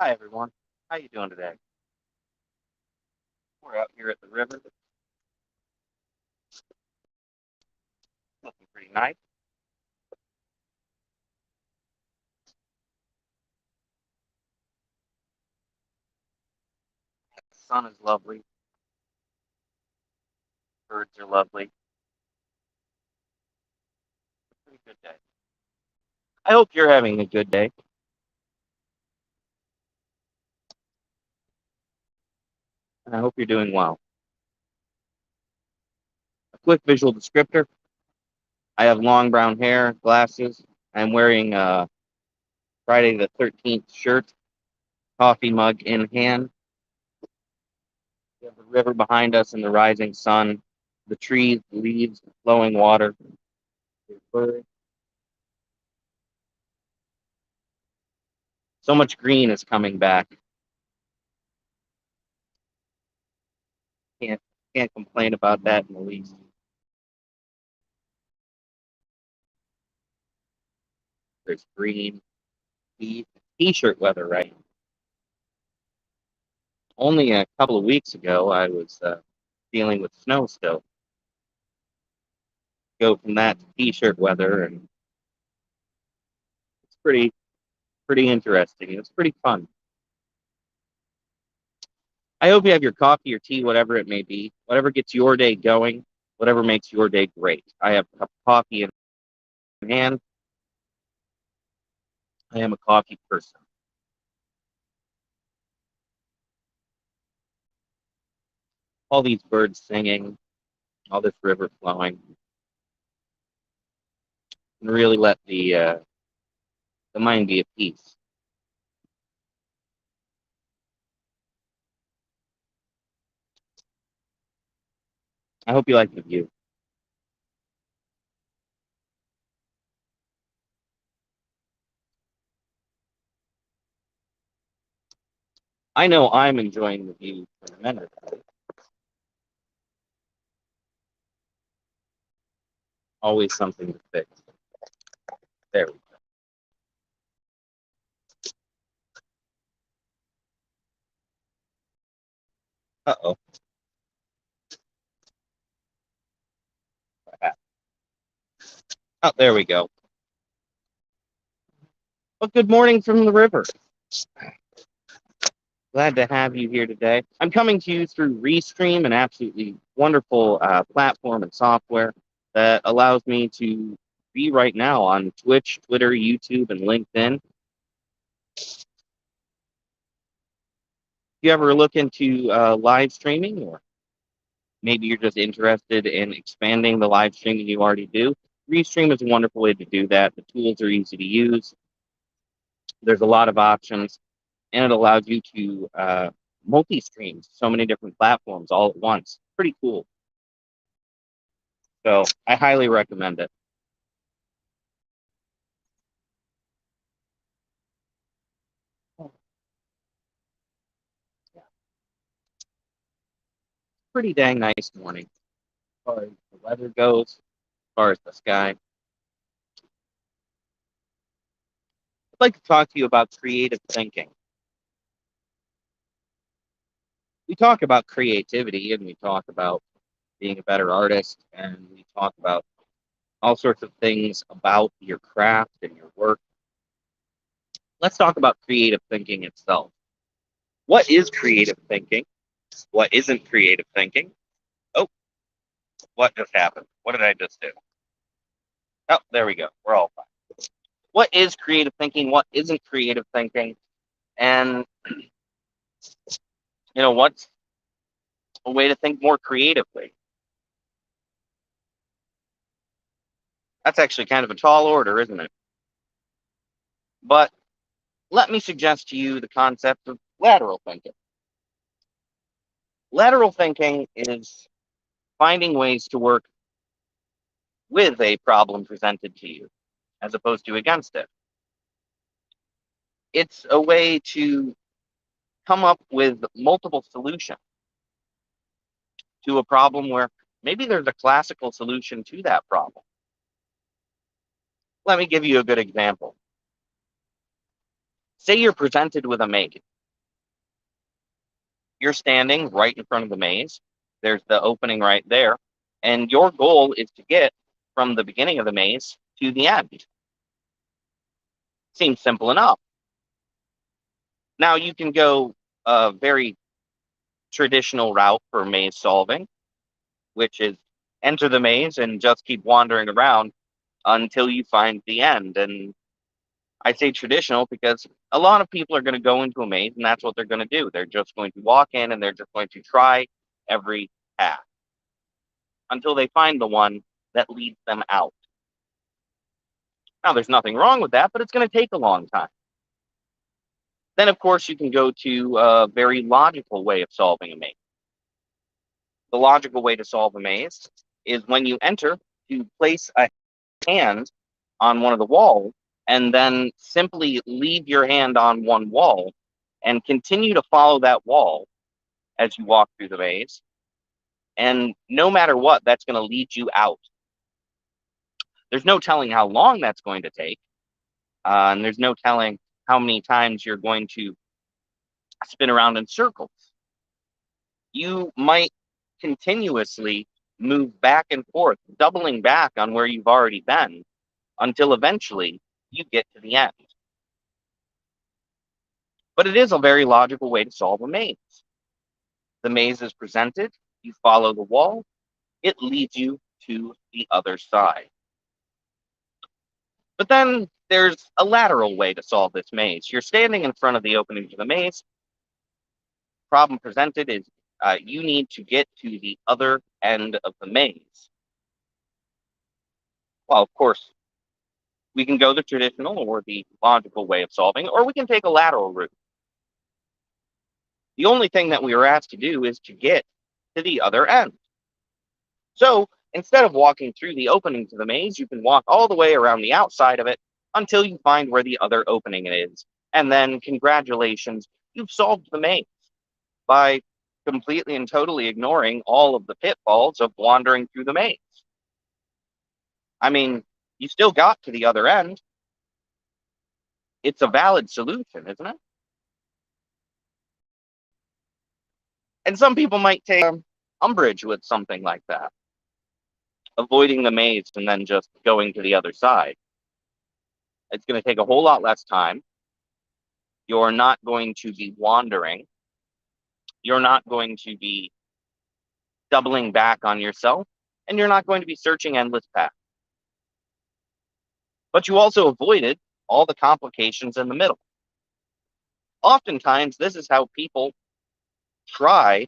Hi everyone. How you doing today? We're out here at the river. Looking pretty nice. The sun is lovely. Birds are lovely. Pretty good day. I hope you're having a good day, and I hope you're doing well. A quick visual descriptor. I have long brown hair, glasses. I'm wearing a Friday the 13th shirt, coffee mug in hand. We have the river behind us and the rising sun, the trees, the leaves, the flowing water, the birds. So much green is coming back. Can't can't complain about that in the least. There's green, t-shirt weather, right? Only a couple of weeks ago, I was dealing with snow still. Go from that to t-shirt weather, and it's pretty interesting. It's pretty fun. I hope you have your coffee or tea, whatever it may be, whatever gets your day going, whatever makes your day great. I have a cup of coffee in hand. I am a coffee person. All these birds singing, all this river flowing, and really let the mind be at peace. I hope you like the view. I know I'm enjoying the view tremendously. Always something to fix. There we go. Uh-oh. Oh, there we go. Well, good morning from the river. Glad to have you here today. I'm coming to you through Restream, an absolutely wonderful platform and software that allows me to be right now on Twitch, Twitter, YouTube, and LinkedIn. If you ever look into live streaming, or maybe you're just interested in expanding the live streaming you already do, Restream is a wonderful way to do that. The tools are easy to use. There's a lot of options, and it allows you to multi-stream so many different platforms all at once. Pretty cool. So I highly recommend it. Pretty dang nice morning as far as the weather goes, as far as the sky. I'd like to talk to you about creative thinking. We talk about creativity, and we talk about being a better artist, and we talk about all sorts of things about your craft and your work. Let's talk about creative thinking itself. What is creative thinking? What isn't creative thinking? Oh, what just happened? What did I just do? Oh, there we go. We're all fine. What is creative thinking? What isn't creative thinking? And what's a way to think more creatively? That's actually kind of a tall order, isn't it? But let me suggest to you the concept of lateral thinking. Lateral thinking is finding ways to work with a problem presented to you as opposed to against it. It's a way to come up with multiple solutions to a problem where maybe there's a classical solution to that problem. Let me give you a good example. Say you're presented with a make. You're standing right in front of the maze. There's the opening right there. And your goal is to get from the beginning of the maze to the end. Seems simple enough. Now you can go a very traditional route for maze solving, which is enter the maze and just keep wandering around until you find the end. And I say traditional because a lot of people are going to go into a maze and that's what they're going to do. They're just going to walk in and they're just going to try every path until they find the one that leads them out. Now, there's nothing wrong with that, but it's going to take a long time. Then, of course, you can go to a very logical way of solving a maze. The logical way to solve a maze is when you enter, to place a hand on one of the walls and then simply leave your hand on one wall and continue to follow that wall as you walk through the maze. And no matter what, that's going to lead you out. There's no telling how long that's going to take. And there's no telling how many times you're going to spin around in circles. You might continuously move back and forth, doubling back on where you've already been until eventually you get to the end. But it is a very logical way to solve a maze. The maze is presented, you follow the wall, it leads you to the other side. But then there's a lateral way to solve this maze. You're standing in front of the opening to the maze. Problem presented is you need to get to the other end of the maze. Well, of course, we can go the traditional or the logical way of solving, or we can take a lateral route. The only thing that we were asked to do is to get to the other end. So instead of walking through the opening to the maze, you can walk all the way around the outside of it until you find where the other opening is. And then congratulations, you've solved the maze by completely and totally ignoring all of the pitfalls of wandering through the maze. I mean, you still got to the other end. It's a valid solution, isn't it? And some people might take umbrage with something like that, avoiding the maze and then just going to the other side. It's going to take a whole lot less time. You're not going to be wandering. You're not going to be doubling back on yourself, and you're not going to be searching endless paths. But you also avoided all the complications in the middle. Oftentimes, this is how people try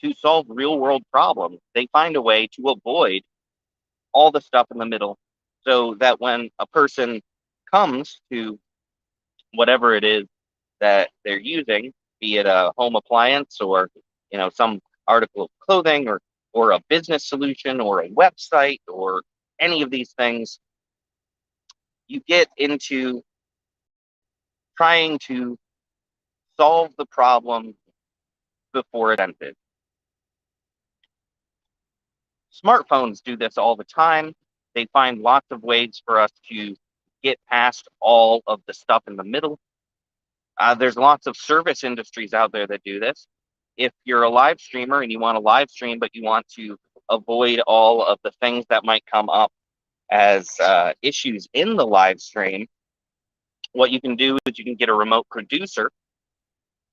to solve real world problems. They find a way to avoid all the stuff in the middle so that when a person comes to whatever it is that they're using, be it a home appliance or some article of clothing or a business solution or a website or any of these things, you get into trying to solve the problem before it ended. Smartphones do this all the time. They find lots of ways for us to get past all of the stuff in the middle. There's lots of service industries out there that do this. If you're a live streamer and you want to live stream, but you want to avoid all of the things that might come up as issues in the live stream, what you can do is you can get a remote producer.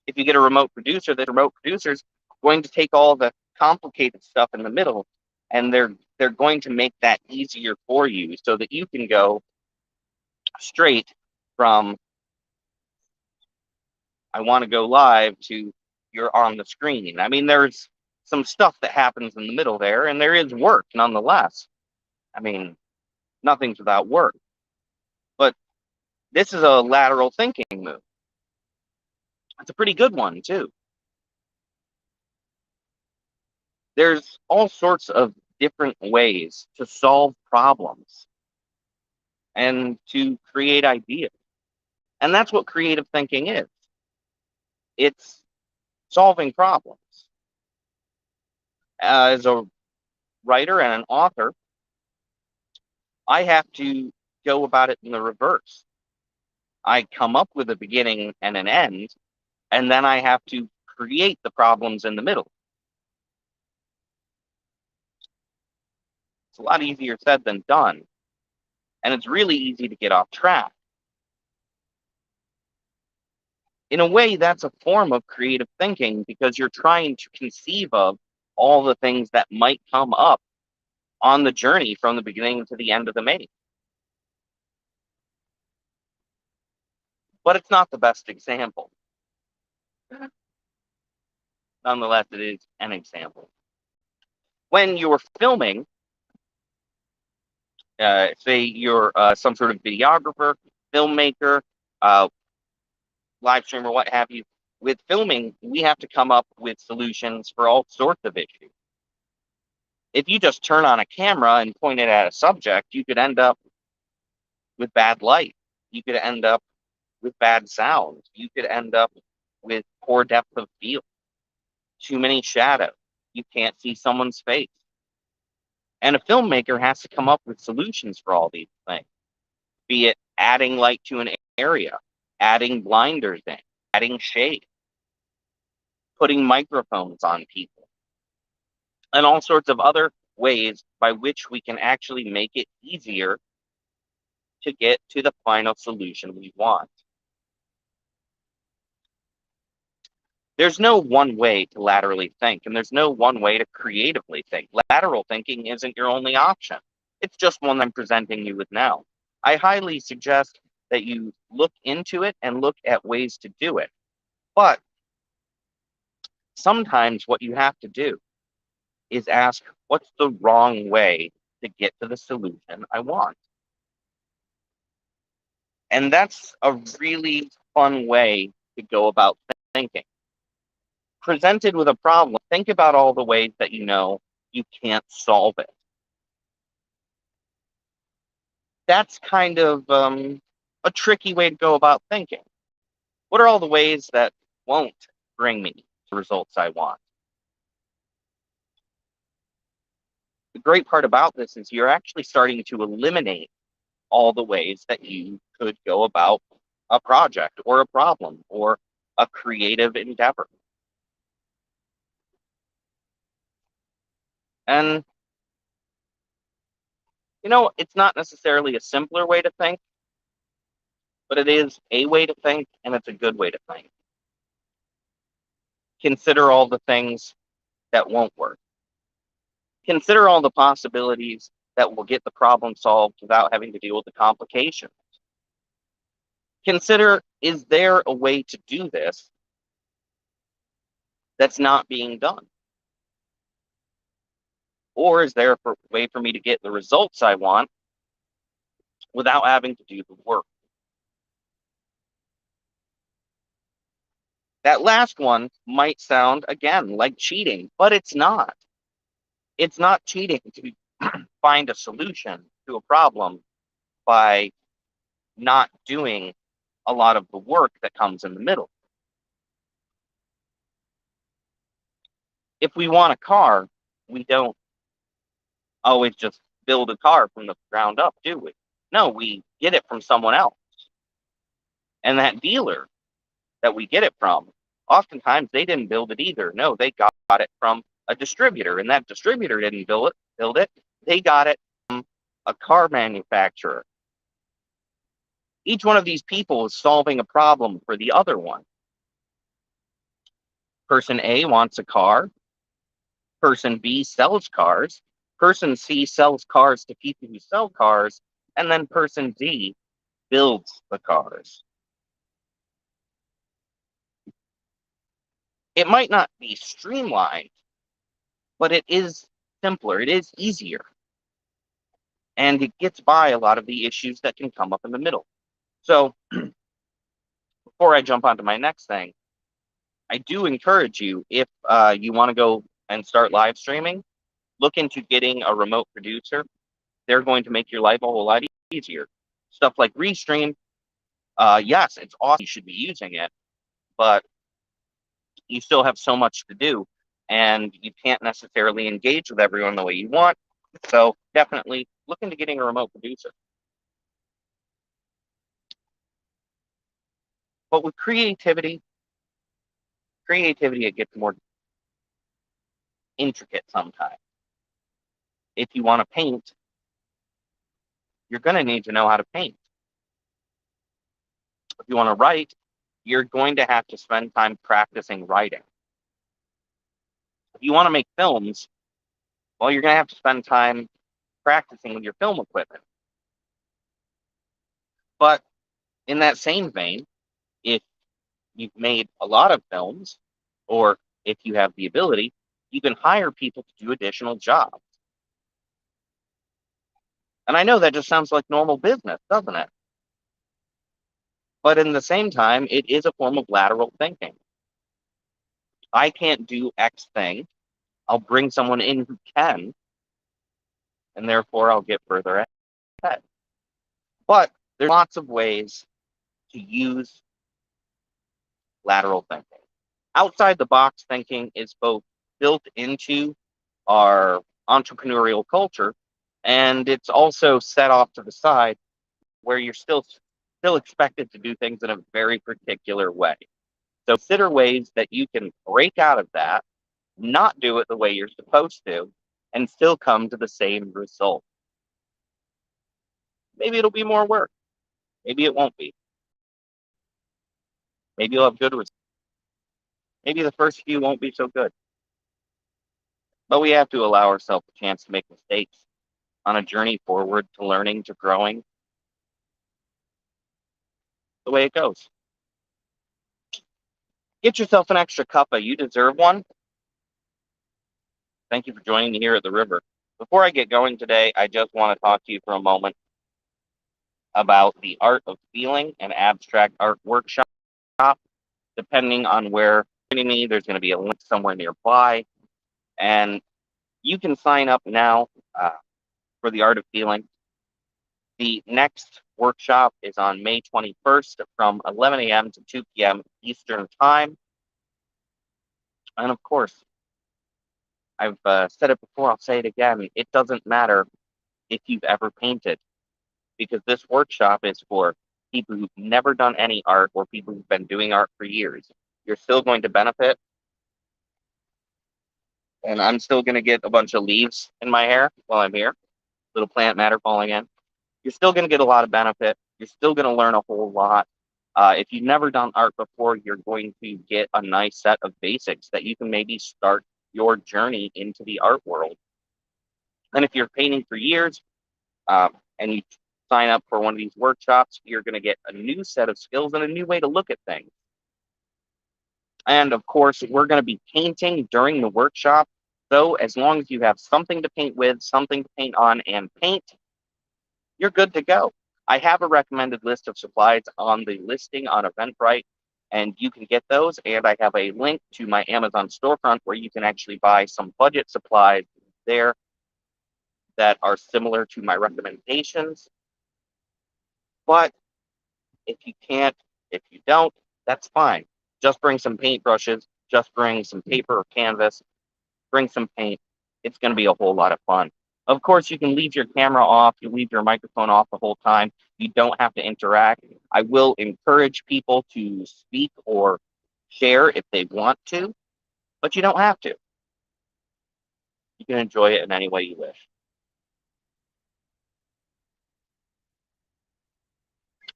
If you get a remote producer, the remote producer is going to take all the complicated stuff in the middle, and they're going to make that easier for you so that you can go straight from I want to go live to you're on the screen. I mean, there's some stuff that happens in the middle there, and there is work nonetheless. I mean, nothing's without work. But this is a lateral thinking move. It's a pretty good one, too. There's all sorts of different ways to solve problems and to create ideas. And that's what creative thinking is. It's solving problems. As a writer and an author, I have to go about it in the reverse. I come up with a beginning and an end, and then I have to create the problems in the middle. It's a lot easier said than done. And it's really easy to get off track. In a way, that's a form of creative thinking because you're trying to conceive of all the things that might come up on the journey from the beginning to the end of the maze. But it's not the best example. Nonetheless, it is an example. When you're filming, say you're some sort of videographer, filmmaker, live streamer, what have you, with filming, we have to come up with solutions for all sorts of issues. If you just turn on a camera and point it at a subject, you could end up with bad light. You could end up with bad sound. You could end up with poor depth of field, too many shadows. You can't see someone's face. And a filmmaker has to come up with solutions for all these things, be it adding light to an area, adding blinders in, adding shade, putting microphones on people, and all sorts of other ways by which we can actually make it easier to get to the final solution we want. There's no one way to laterally think, and there's no one way to creatively think. Lateral thinking isn't your only option. It's just one I'm presenting you with now. I highly suggest that you look into it and look at ways to do it. But sometimes what you have to do is ask, what's the wrong way to get to the solution I want? And that's a really fun way to go about thinking. Presented with a problem, think about all the ways that you know you can't solve it. That's kind of a tricky way to go about thinking. What are all the ways that won't bring me the results I want? The great part about this is you're actually starting to eliminate all the ways that you could go about a project or a problem or a creative endeavor. And, it's not necessarily a simpler way to think, but it is a way to think, and it's a good way to think. Consider all the things that won't work. Consider all the possibilities that will get the problem solved without having to deal with the complications. Consider, is there a way to do this that's not being done? Or is there a way for me to get the results I want without having to do the work? That last one might sound, again, like cheating, but it's not. It's not cheating to find a solution to a problem by not doing a lot of the work that comes in the middle. If we want a car, we don't always just build a car from the ground up, do we? No, we get it from someone else. And that dealer that we get it from, oftentimes they didn't build it either. No, they got it from a distributor, and that distributor didn't build it. They got it from a car manufacturer. Each one of these people is solving a problem for the other one. Person A wants a car. Person B sells cars. Person C sells cars to people who sell cars. And then person D builds the cars. It might not be streamlined, but it is simpler. It is easier. And it gets by a lot of the issues that can come up in the middle. So before I jump onto my next thing, I do encourage you, if you want to go and start live streaming, look into getting a remote producer. They're going to make your life a whole lot easier. Stuff like Restream, yes, it's awesome. You should be using it, but you still have so much to do, and you can't necessarily engage with everyone the way you want. So definitely look into getting a remote producer. But with creativity creativity, it gets more intricate sometimes. If you want to paint, you're going to need to know how to paint. If you want to write, you're going to have to spend time practicing writing. If you want to make films, well, you're going to have to spend time practicing with your film equipment. But in that same vein, if you've made a lot of films, or if you have the ability, you can hire people to do additional jobs. And I know that just sounds like normal business, doesn't it? But in the same time, it is a form of lateral thinking. I can't do X thing. I'll bring someone in who can, and therefore I'll get further ahead. But there's lots of ways to use lateral thinking. Outside the box thinking is both built into our entrepreneurial culture, and it's also set off to the side where you're still expected to do things in a very particular way. So consider ways that you can break out of that, not do it the way you're supposed to, and still come to the same result. Maybe it'll be more work. Maybe it won't be. Maybe you'll have good results. Maybe the first few won't be so good. But we have to allow ourselves a chance to make mistakes on a journey forward to learning, to growing, the way it goes. Get yourself an extra cuppa. You deserve one. Thank you for joining me here at the river. Before I get going today, I just want to talk to you for a moment about the Art of Feeling and Abstract Art Workshop. Depending on where you're joining me, there's going to be a link somewhere nearby. And you can sign up now for the Art of Feeling. The next workshop is on May 21st from 11 a.m. to 2 p.m. Eastern Time. And of course, I've said it before, I'll say it again. It doesn't matter if you've ever painted, because this workshop is for people who've never done any art or people who've been doing art for years. You're still going to benefit. And I'm still going to get a bunch of leaves in my hair while I'm here, little plant matter falling in. You're still going to get a lot of benefit. You're still going to learn a whole lot. If you've never done art before, you're going to get a nice set of basics that you can maybe start your journey into the art world. And if you're painting for years and you sign up for one of these workshops, you're going to get a new set of skills and a new way to look at things. And of course, we're going to be painting during the workshop. So as long as you have something to paint with, something to paint on, and paint, you're good to go. I have a recommended list of supplies on the listing on Eventbrite, and you can get those. And I have a link to my Amazon storefront where you can actually buy some budget supplies there that are similar to my recommendations. But if you can't, if you don't, that's fine. Just bring some paintbrushes, just bring some paper or canvas, bring some paint. It's going to be a whole lot of fun. Of course, you can leave your camera off, you leave your microphone off the whole time. You don't have to interact. I will encourage people to speak or share if they want to, but you don't have to. You can enjoy it in any way you wish.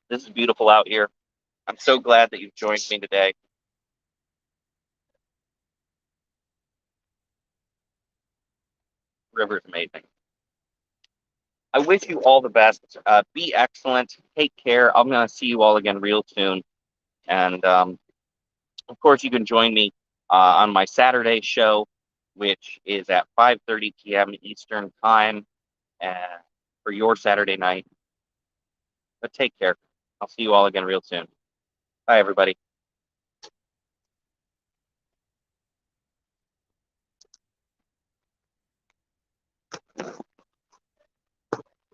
This is beautiful out here. I'm so glad that you've joined me today. River's amazing. I wish you all the best. Be excellent. Take care. I'm going to see you all again real soon. And of course, you can join me on my Saturday show, which is at 5:30 p.m. Eastern Time for your Saturday night. But take care. I'll see you all again real soon. Bye, everybody.